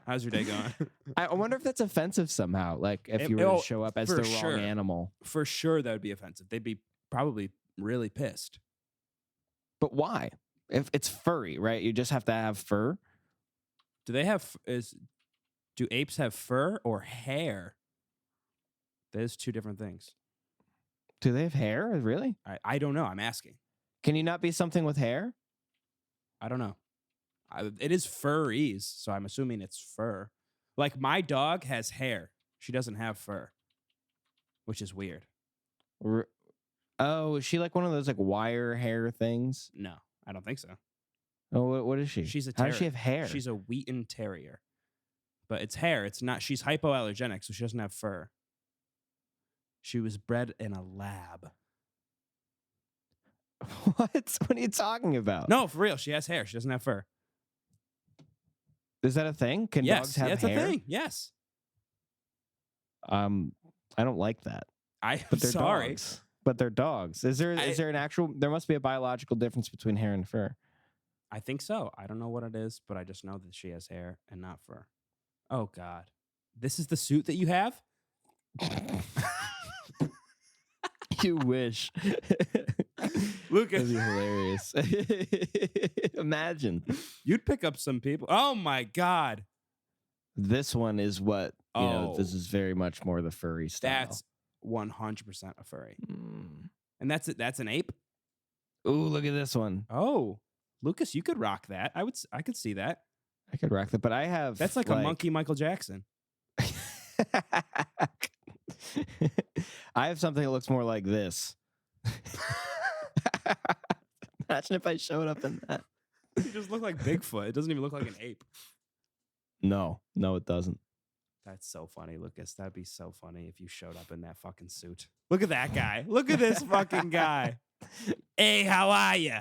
How's your day going? I wonder if that's offensive somehow. Like if you were to show up as the wrong animal. For sure, that would be offensive. They'd be probably really pissed. But why? If it's furry, right? You just have to have fur. Do apes have fur or hair? There's two different things. Do they have hair? Really? I don't know. I'm asking. Can you not be something with hair? I don't know. It is furries, so I'm assuming it's fur. Like my dog has hair. She doesn't have fur, which is weird. Oh, is she like one of those like wire hair things? No, I don't think so. Oh, what is she? She's a How terrier. does she have hair? She's a Wheaton Terrier. But it's hair. It's not. She's hypoallergenic, so she doesn't have fur. She was bred in a lab. What? What are you talking about? No, for real. She has hair. She doesn't have fur. Is that a thing? Can dogs have hair? It's a thing. Yes. I don't like that. But they're sorry. Dogs. But they're dogs. Is there an actual? There must be a biological difference between hair and fur. I think so. I don't know what it is, but I just know that she has hair and not fur. Oh God, this is the suit that you have? You wish. Lucas. That'd be hilarious. Imagine. You'd pick up some people. Oh my God. This one is what, you know, this is very much more the furry style. That's 100% a furry. And that's it. That's an ape? Ooh, look at this one. Oh, Lucas, you could rock that. I could see that. I could rock that, but I have... That's like a monkey Michael Jackson. I have something that looks more like this. Imagine if I showed up in that. You just look like Bigfoot. It doesn't even look like an ape. No, it doesn't. That's so funny, Lucas. That'd be so funny if you showed up in that fucking suit. Look at that guy. Look at this fucking guy. Hey, how are you?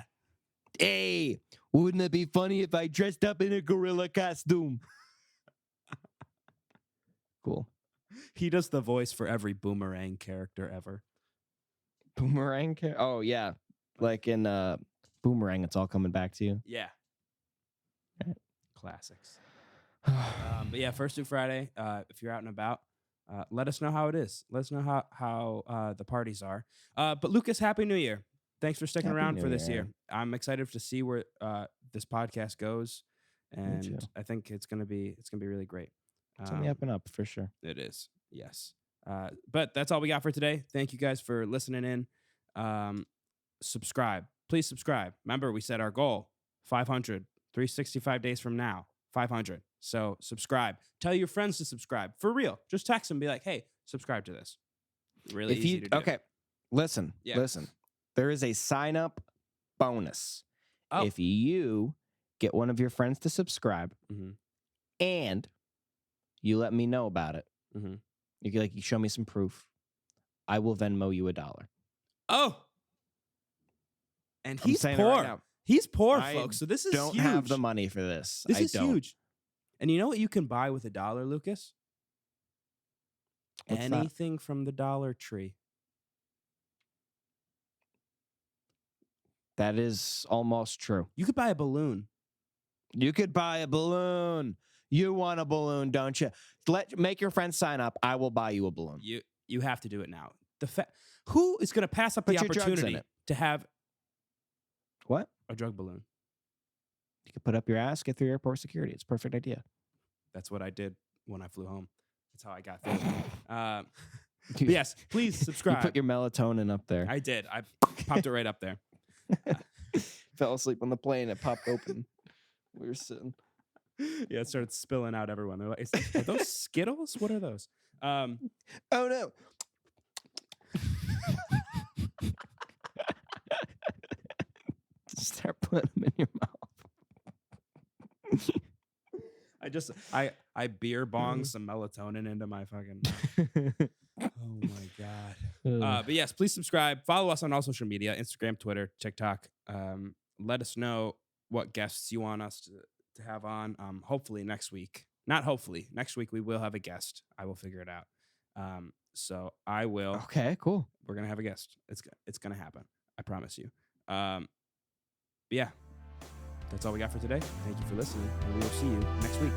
Hey, wouldn't it be funny if I dressed up in a gorilla costume? Cool. He does the voice for every Boomerang character ever. Boomerang? Oh, yeah. Like in Boomerang, it's all coming back to you. Yeah. Right. Classics. But yeah, First Suit Friday. If you're out and about, let us know how it is. Let us know how the parties are. But Lucas, Happy New Year. Thanks for sticking around for this year. I'm excited to see where this podcast goes, and I think it's gonna be really great. It's on the up and up for sure. It is, yes. But that's all we got for today. Thank you guys for listening in. Subscribe, please subscribe. Remember, we set our goal 500, 365 days from now, 500. So subscribe. Tell your friends to subscribe for real. Just text them, and be like, "Hey, subscribe to this." Really easy to do. Okay, listen. There is a sign up bonus if you get one of your friends to subscribe, and you let me know about it. You show me some proof. I will Venmo you $1. Oh, and he's poor. Right, he's poor, folks. So this is don't huge. Have the money for this. This is huge. And you know what you can buy with $1, Lucas? What's anything from the Dollar Tree. That is almost true. You could buy a balloon. You could buy a balloon. You want a balloon, don't you? Make your friends sign up. I will buy you a balloon. You have to do it now. Who is going to pass up the opportunity to have what? A drug balloon? You could put up your ass, get through airport security. It's a perfect idea. That's what I did when I flew home. That's how I got through. Yes, please subscribe. You put your melatonin up there. I did. I popped it right up there. Fell asleep on the plane. It popped open. We were sitting. Yeah, it started spilling out everyone. They're like, are those Skittles? What are those? Oh, no. Start putting them in your mouth. I beer bong some melatonin into my fucking mouth. Oh my god. But yes, please subscribe. Follow us on all social media: Instagram, Twitter, TikTok. Let us know what guests you want us to have on. Hopefully next week. Not hopefully. Next week we will have a guest. I will figure it out. So I will. Okay, cool. We're gonna have a guest. It's gonna happen. I promise you. But yeah, that's all we got for today. Thank you for listening, and we will see you next week.